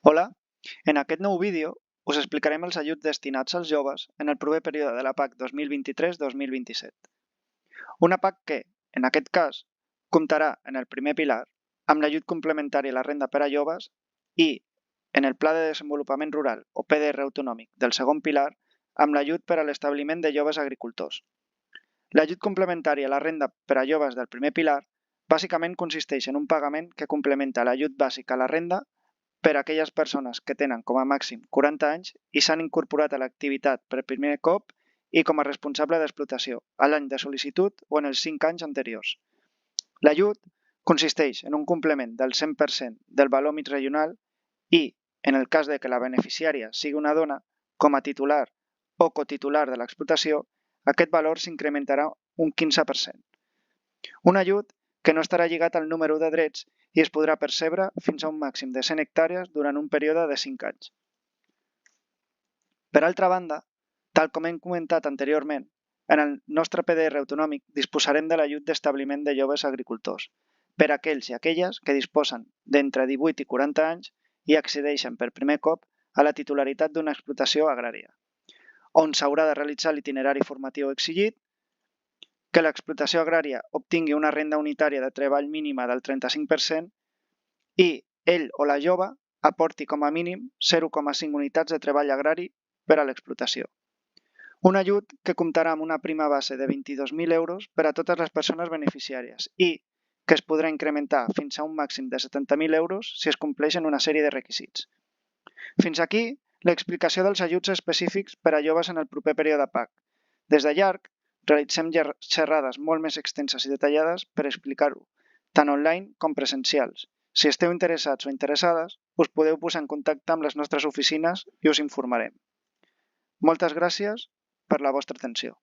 Hola, en aquest nou vídeo us explicarem els ajuts destinats als joves en el proper període de la PAC 2023-2027. Una PAC que, en aquest cas, comptarà en el primer pilar amb l'ajut complementari a la renda per a joves i, en el Pla de Desenvolupament Rural o PDR autonòmic del segon pilar, amb l'ajut per a l'establiment de joves agricultors. L'ajut complementari a la renda per a joves del primer pilar bàsicament consisteix en un pagament que complementa l'ajut bàsic a la renda per a aquelles persones que tenen com a màxim 40 anys i s'han incorporat a l'activitat per primer cop i com a responsable d'explotació a l'any de sol·licitud o en els 5 anys anteriors. L'ajut consisteix en un complement del 100% del valor mig regional i, en el cas de que la beneficiària sigui una dona, com a titular o cotitular de l'explotació, aquest valor s'incrementarà un 15%. Un ajut que no estarà lligat al número de drets i es podrà percebre fins a un màxim de 100 hectàrees durant un període de 5 anys. Per altra banda, tal com hem comentat anteriorment, en el nostre PDR autonòmic disposarem de l'ajut d'establiment de joves agricultors per a aquells i aquelles que disposen d'entre 18 i 40 anys i accedeixen per primer cop a la titularitat d'una explotació agrària, on s'haurà de realitzar l'itinerari formatiu exigit, que l'explotació agrària obtingui una renda unitària de treball mínima del 35% i ell o la jove aporti com a mínim 0,5 unitats de treball agrari per a l'explotació. Un ajut que comptarà amb una prima base de 22.000 euros per a totes les persones beneficiàries i que es podrà incrementar fins a un màxim de 70.000 euros si es compleixen una sèrie de requisits. Fins aquí l'explicació dels ajuts específics per a joves en el proper període PAC. Des de llarg, realitzem xerrades molt més extenses i detallades per explicar-ho, tant online com presencials. Si esteu interessats o interessades, us podeu posar en contacte amb les nostres oficines i us informarem. Moltes gràcies per la vostra atenció.